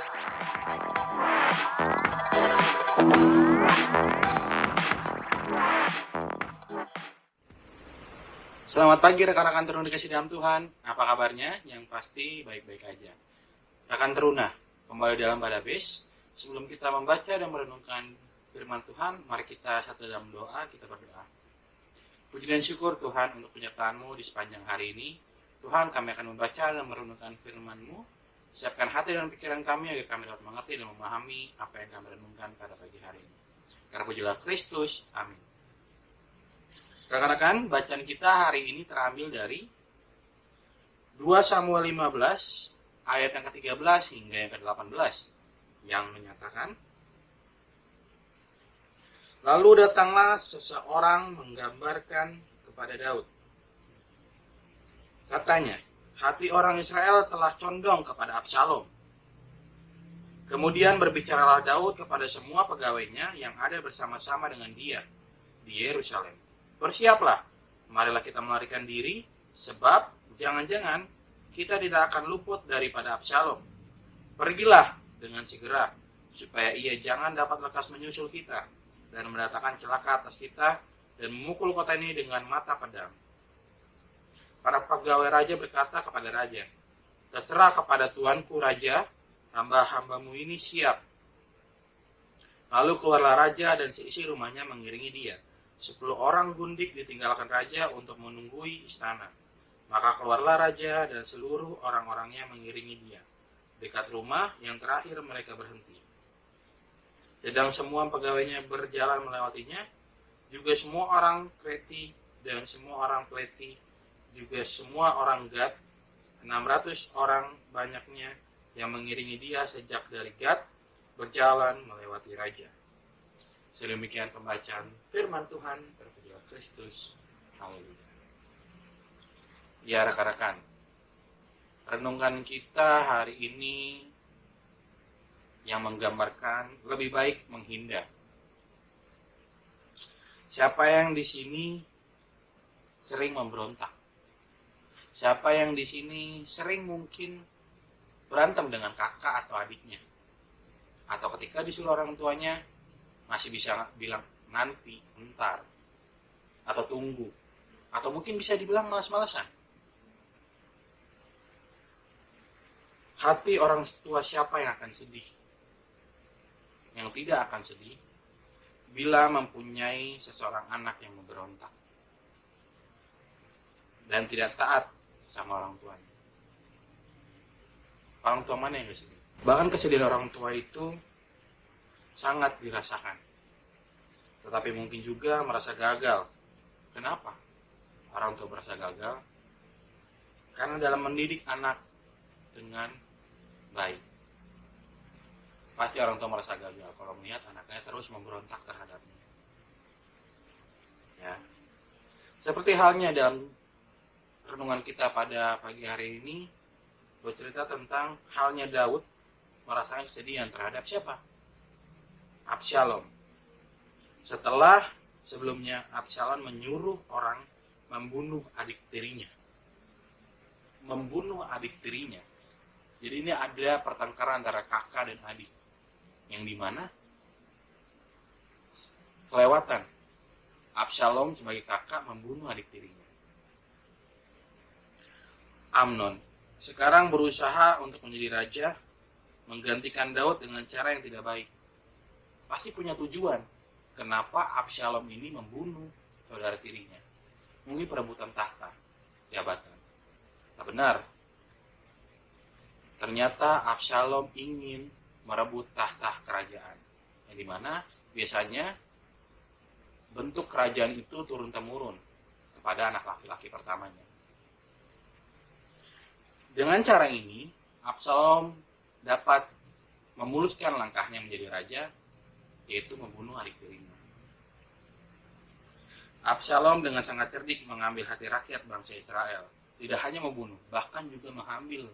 Selamat pagi rekan-rekan Teruna dikasih dalam Tuhan. Apa kabarnya? Yang pasti baik-baik aja. Rekan Teruna, kembali dalam pada base. Sebelum kita membaca dan merenungkan firman Tuhan, mari kita satu dalam doa, kita berdoa. Puji dan syukur Tuhan untuk penyertaan-Mu di sepanjang hari ini. Tuhan, kami akan membaca dan merenungkan firman-Mu. Siapkan hati dan pikiran kami agar kami dapat mengerti dan memahami apa yang kami renungkan pada pagi hari ini. Karena pujilah Kristus. Amin. Rekan-rekan, bacaan kita hari ini terambil dari 2 Samuel 15 ayat yang ke-13 hingga yang ke-18 yang menyatakan, lalu datanglah seseorang menggambarkan kepada Daud. Katanya, hati orang Israel telah condong kepada Absalom. Kemudian berbicaralah Daud kepada semua pegawainya yang ada bersama-sama dengan dia di Yerusalem. Bersiaplah, marilah kita melarikan diri, sebab jangan-jangan kita tidak akan luput daripada Absalom. Pergilah dengan segera, supaya ia jangan dapat lekas menyusul kita, dan mendatangkan celaka atas kita, dan memukul kota ini dengan mata pedang. Para pegawai raja berkata kepada raja, terserah kepada tuanku raja, hamba-hambamu ini siap. Lalu keluarlah raja dan seisi rumahnya mengiringi dia. 10 orang gundik ditinggalkan raja untuk menunggui istana. Maka keluarlah raja dan seluruh orang-orangnya mengiringi dia. Dekat rumah yang terakhir mereka berhenti. Sedang semua pegawainya berjalan melewatinya, juga semua orang Kreti dan semua orang Pleti, juga semua orang Gad, 600 orang banyaknya yang mengiringi dia sejak dari Gad berjalan melewati raja. Sedemikian pembacaan firman Tuhan, terpujilah Kristus. Haleluya. Ya rekan-rekan, renungan kita hari ini yang menggambarkan lebih baik menghindar. Siapa yang di sini sering memberontak? Siapa yang di sini sering mungkin berantem dengan kakak atau adiknya? Atau ketika disuruh orang tuanya masih bisa bilang nanti, entar, atau tunggu, atau mungkin bisa dibilang malas-malasan. Hati orang tua siapa yang akan sedih? Yang tidak akan sedih bila mempunyai seseorang anak yang memberontak dan tidak taat sama orang tuanya. Orang tua mana yang sedih? Bahkan kesedihan orang tua itu sangat dirasakan, tetapi mungkin juga merasa gagal. Kenapa orang tua merasa gagal? Karena dalam mendidik anak dengan baik, pasti orang tua merasa gagal kalau melihat anaknya terus memberontak terhadapnya. Ya, seperti halnya dalam renungan kita pada pagi hari ini, bercerita tentang halnya Daud merasakan kesedihan terhadap siapa? Absalom. Setelah sebelumnya Absalom menyuruh orang membunuh adik tirinya. Membunuh adik tirinya. Jadi ini ada pertengkaran antara kakak dan adik. Yang dimana kelewatan Absalom sebagai kakak membunuh adik tirinya. Amnon sekarang berusaha untuk menjadi raja, menggantikan Daud dengan cara yang tidak baik. Pasti punya tujuan kenapa Absalom ini membunuh saudara tirinya. Mungkin perebutan tahta, jabatan. Tak benar. Ternyata Absalom ingin merebut tahta kerajaan. Yang dimana biasanya bentuk kerajaan itu turun-temurun kepada anak laki-laki pertamanya. Dengan cara ini, Absalom dapat memuluskan langkahnya menjadi raja, yaitu membunuh adik tirinya. Absalom dengan sangat cerdik mengambil hati rakyat bangsa Israel. Tidak hanya membunuh, bahkan juga mengambil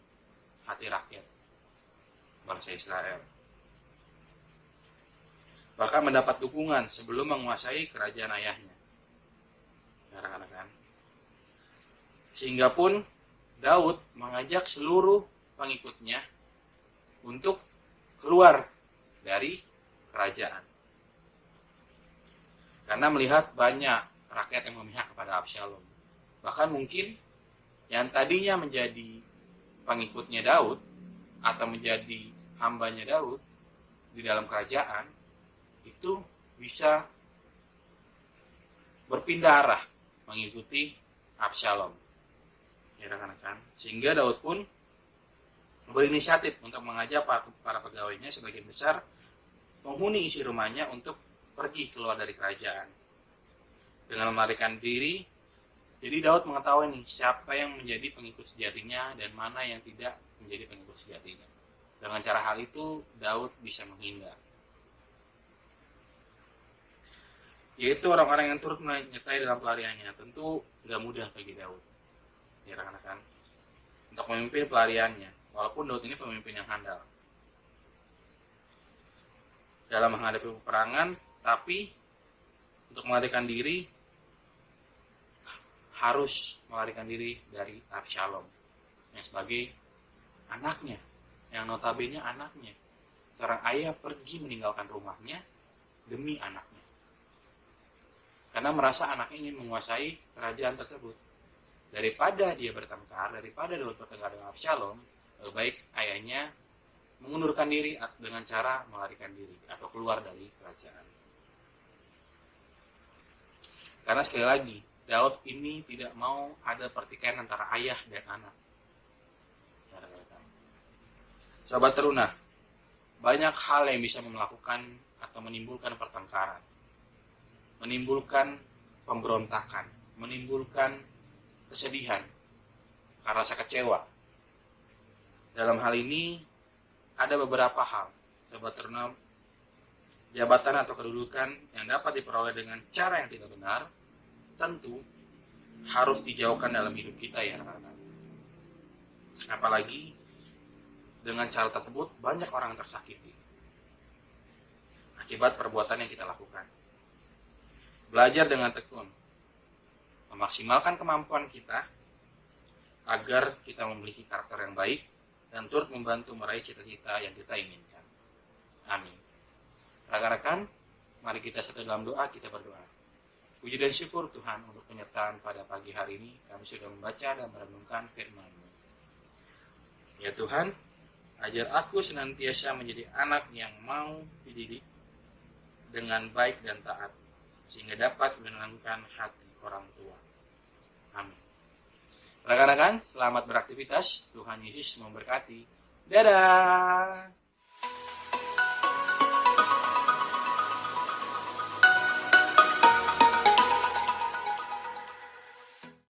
hati rakyat bangsa Israel. Bahkan mendapat dukungan sebelum menguasai kerajaan ayahnya. Ya, rekan-rekan. Sehingga pun Daud mengajak seluruh pengikutnya untuk keluar dari kerajaan. Karena melihat banyak rakyat yang memihak kepada Absalom. Bahkan mungkin yang tadinya menjadi pengikutnya Daud atau menjadi hambanya Daud di dalam kerajaan itu bisa berpindah arah mengikuti Absalom. Ya rekan-rekan, sehingga Daud pun berinisiatif untuk mengajak para pegawainya sebagian besar menghuni isi rumahnya untuk pergi keluar dari kerajaan dengan melarikan diri. Jadi Daud mengetahui nih siapa yang menjadi pengikut sejatinya dan mana yang tidak menjadi pengikut sejatinya. Dengan cara hal itu Daud bisa menghindar, yaitu orang-orang yang turut menyertai dalam pelariannya. Tentu gak mudah bagi Daud, ya rekan-rekan, untuk memimpin pelariannya. Walaupun Daud ini pemimpin yang handal dalam menghadapi peperangan, tapi untuk melarikan diri harus melarikan diri dari Absalom yang sebagai anaknya, yang notabene anaknya. Seorang ayah pergi meninggalkan rumahnya demi anaknya, karena merasa anaknya ingin menguasai kerajaan tersebut. Daripada dia bertengkar, daripada Daud bertengkar dengan Absalom, lebih baik ayahnya mengundurkan diri dengan cara melarikan diri atau keluar dari kerajaan. Karena sekali lagi, Daud ini tidak mau ada pertikaian antara ayah dan anak. Sobat teruna, banyak hal yang bisa melakukan atau menimbulkan pertengkaran, menimbulkan pemberontakan, menimbulkan kesedihan karena rasa kecewa. Dalam hal ini ada beberapa hal, sobat teruna, jabatan atau kedudukan yang dapat diperoleh dengan cara yang tidak benar tentu harus dijauhkan dalam hidup kita, ya rekan-rekan. Apalagi dengan cara tersebut banyak orang yang tersakiti akibat perbuatan yang kita lakukan. Belajar dengan tekun, memaksimalkan kemampuan kita agar kita memiliki karakter yang baik dan turut membantu meraih cita-cita yang kita inginkan. Amin. Rekan-rekan, mari kita satu dalam doa, kita berdoa. Puji dan syukur Tuhan untuk penyertaan pada pagi hari ini. Kami sudah membaca dan merenungkan firman-Mu. Ya Tuhan, ajar aku senantiasa menjadi anak yang mau dididik dengan baik dan taat, sehingga dapat menenangkan hati orang tua. Amin. Rekan-rekan, selamat beraktivitas. Tuhan Yesus memberkati. Dadah.